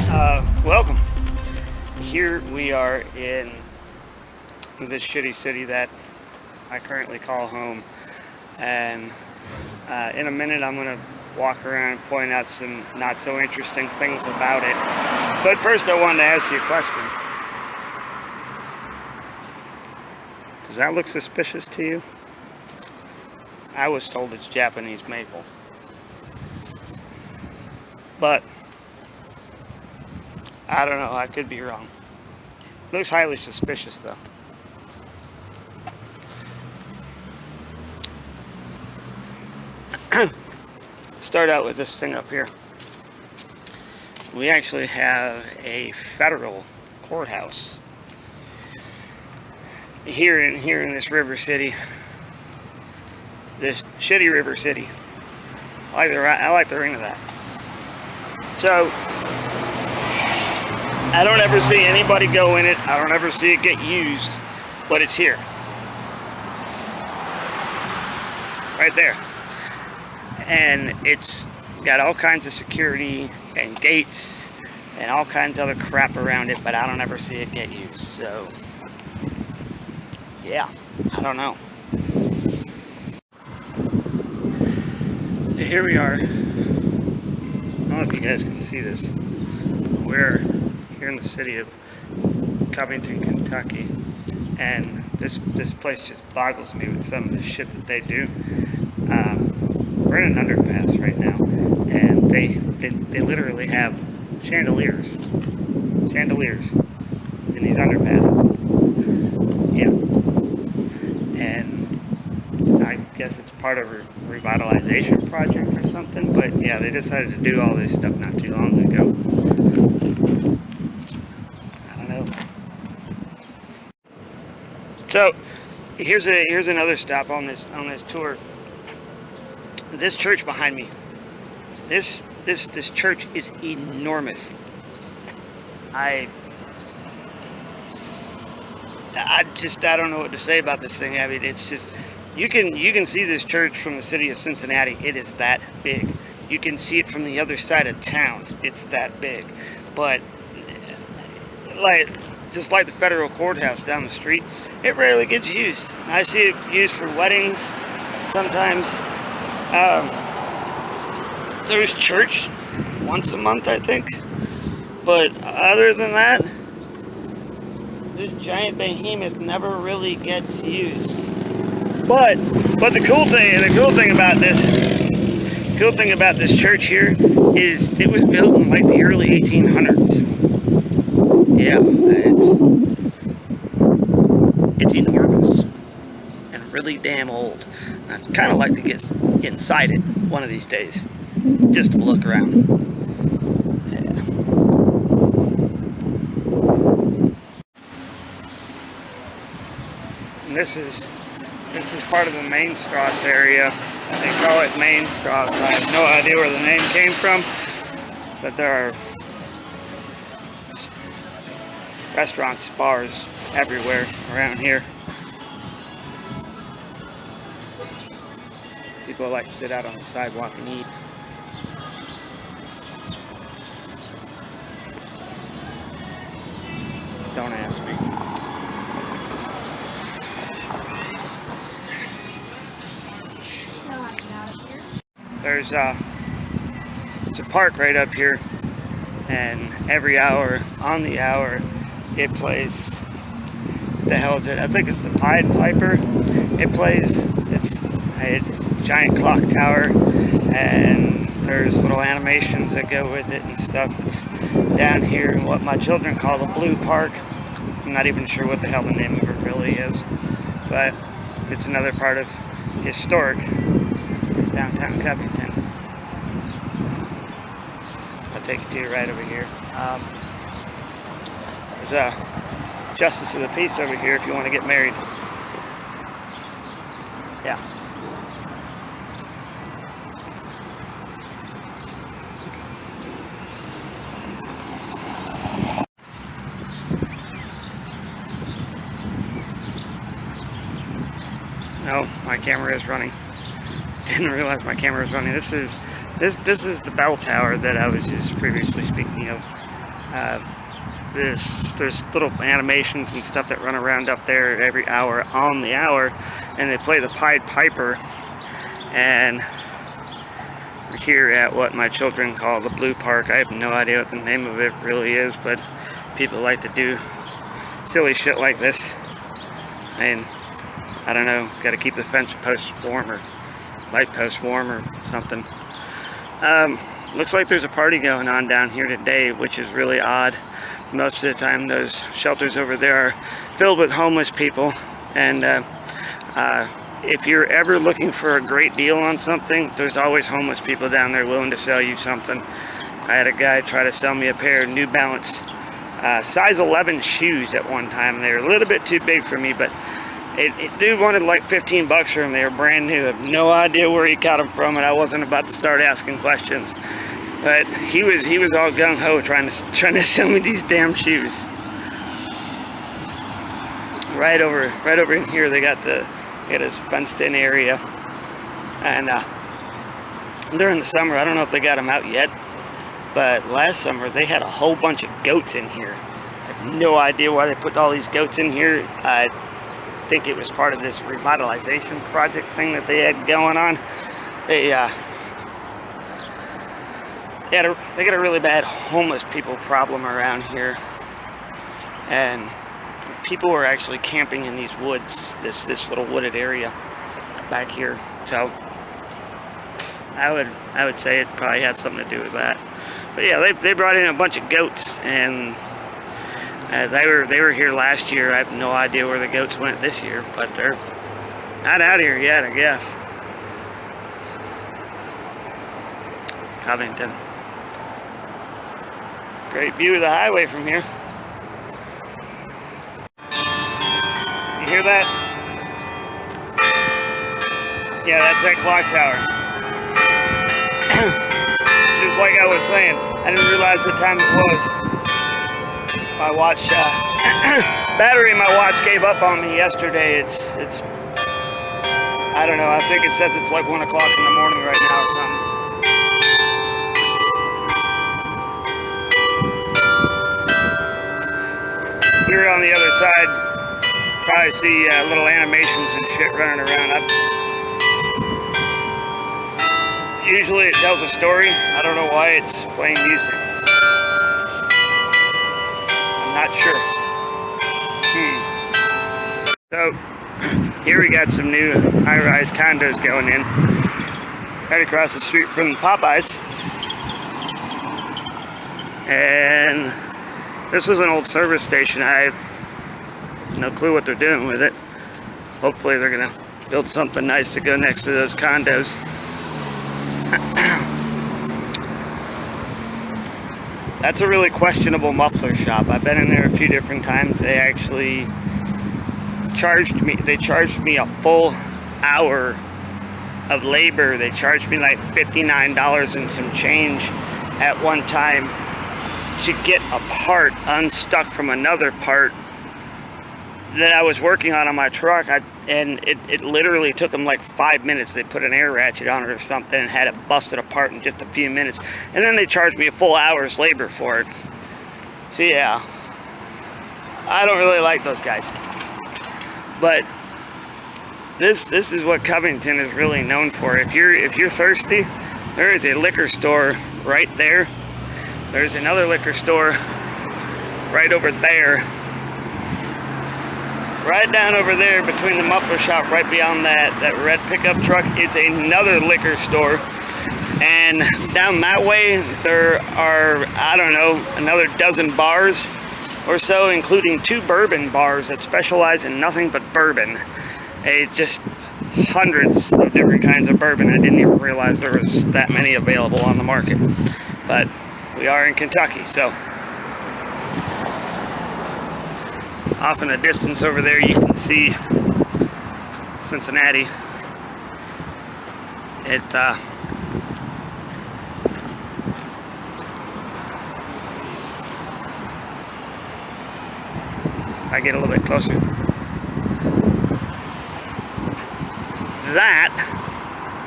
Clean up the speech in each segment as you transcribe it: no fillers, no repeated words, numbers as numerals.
Welcome. Here we are in this shitty city that I currently call home, and in a minute I'm going to walk around and point out some not so interesting things about it. But first I wanted to ask you a question. Does that look suspicious to you? I was told it's Japanese maple. But I don't know, I could be wrong. Looks highly suspicious though. Start out with this thing up here. We actually have a federal courthouse here in this river city, this shitty river city. I like the ring of that. So I don't ever see anybody go in it. I don't ever see it get used, but it's here, right there. And it's got all kinds of security and gates and all kinds of other crap around it, but I don't ever see it get used. So, yeah, I don't know. Here we are. I don't know if you guys can see this. We're here in the city of Covington, Kentucky, and this place just boggles me with some of the shit that they do. We're in an underpass right now, and they literally have chandeliers in these underpasses. Yeah, and I guess it's part of a revitalization project or something. But yeah, they decided to do all this stuff not too long ago. I don't know. So here's another stop on this tour. This church behind me, this church is enormous. I don't know what to say about this thing. I mean, it's just, you can see this church from the city of Cincinnati. It is that big. You can see it from the other side of town. It's that big. But just like the federal courthouse down the street, it rarely gets used. I see it used for weddings sometimes. There's church once a month, I think. But other than that, this giant behemoth never really gets used. But the cool thing about this church here is it was built in like the early 1800s. Yeah, it's enormous and really damn old. I'd kind of like to get inside it one of these days, just to look around. Yeah. And this is part of the Main Strasse area. They call it Main Strasse. I have no idea where the name came from, but there are restaurants, bars everywhere around here. People like to sit out on the sidewalk and eat. Don't ask me. There's a park right up here, and every hour, on the hour, it plays, the hell is it? I think it's the Pied Piper. It plays, it's a giant clock tower, and there's little animations that go with it and stuff. It's down here in what my children call the Blue Park. I'm not even sure what the hell the name of it really is, but it's another part of historic downtown Covington. I'll take you to right over here. There's a Justice of the Peace over here if you want to get married. Yeah. Oh, my camera is running. Didn't realize my camera was running. This is the bell tower that I was just previously speaking of. There's little animations and stuff that run around up there every hour on the hour, and they play the Pied Piper. And we're here at what my children call the Blue Park. I have no idea what the name of it really is, but people like to do silly shit like this. And I don't know, got to keep the fence posts warm or light posts warm or something. Looks like there's a party going on down here today, which is really odd. Most of the time those shelters over there are filled with homeless people, and if you're ever looking for a great deal on something, there's always homeless people down there willing to sell you something. I had a guy try to sell me a pair of New Balance size 11 shoes at one time. They were a little bit too big for me, but dude wanted like 15 bucks for them. They were brand new. I have no idea where he got them from, and I wasn't about to start asking questions. But he was all gung-ho trying to sell me these damn shoes. Right over in here, they got this fenced-in area, and during the summer, I don't know if they got them out yet, but last summer they had a whole bunch of goats in here. I have no idea why they put all these goats in here. I think it was part of this revitalization project thing that they had going on. They got a really bad homeless people problem around here, and people were actually camping in these woods, this little wooded area back here. So I would say it probably had something to do with that. But yeah, they brought in a bunch of goats, and they were here last year. I have no idea where the goats went this year, but they're not out here yet, I guess. Covington. Great view of the highway from here. You hear that? Yeah, that's that clock tower. Just like I was saying, I didn't realize what time it was. My watch, battery in my watch gave up on me yesterday. It's I don't know, I think it says it's like 1 o'clock in the morning right now or something. Here on the other side, probably see little animations and shit running around. Usually it tells a story. I don't know why it's playing music. I'm not sure. So here we got some new high-rise condos going in right across the street from Popeyes. And this was an old service station. I have no clue what they're doing with it. Hopefully they're gonna build something nice to go next to those condos. That's a really questionable muffler shop. I've been in there a few different times. They actually charged me a full hour of labor. They charged me like $59 and some change at one time to get a part unstuck from another part that I was working on my truck. And it literally took them like 5 minutes. They put an air ratchet on it or something and had it busted apart in just a few minutes. And then they charged me a full hour's labor for it. So yeah, I don't really like those guys. But this is what Covington is really known for. If you're thirsty, there is a liquor store right there. There's another liquor store right over there. Right down over there between the muffler shop, right beyond that red pickup truck, is another liquor store. And down that way, there are, I don't know, another dozen bars or so, including 2 bourbon bars that specialize in nothing but bourbon. Just hundreds of different kinds of bourbon. I didn't even realize there was that many available on the market. But we are in Kentucky, so off in the distance over there you can see Cincinnati. I get a little bit closer. That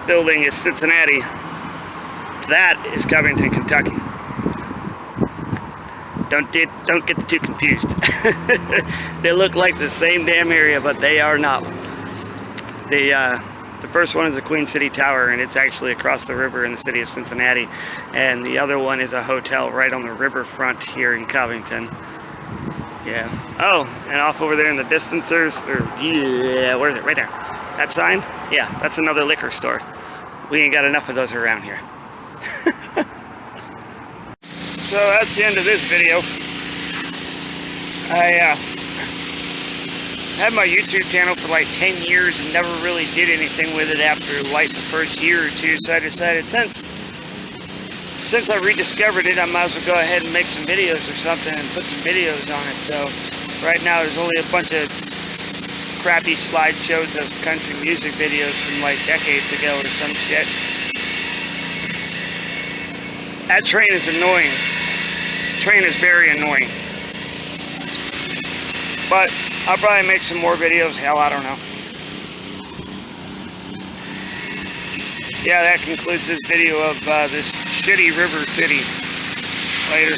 building is Cincinnati. That is Covington, Kentucky. Don't get the two confused. They look like the same damn area, but they are not. The first one is the Queen City Tower, and it's actually across the river in the city of Cincinnati. And the other one is a hotel right on the riverfront here in Covington. Yeah. Oh, and off over there in the distance, where is it? Right there. That sign? Yeah, that's another liquor store. We ain't got enough of those around here. So that's the end of this video. I had my YouTube channel for like 10 years and never really did anything with it after like the first year or two, so I decided since I rediscovered it, I might as well go ahead and make some videos or something and put some videos on it. So right now there's only a bunch of crappy slideshows of country music videos from like decades ago or some shit. That train is annoying. Train is very annoying. But I'll probably make some more videos. Hell, I don't know. Yeah, that concludes this video of this shitty river city. Later.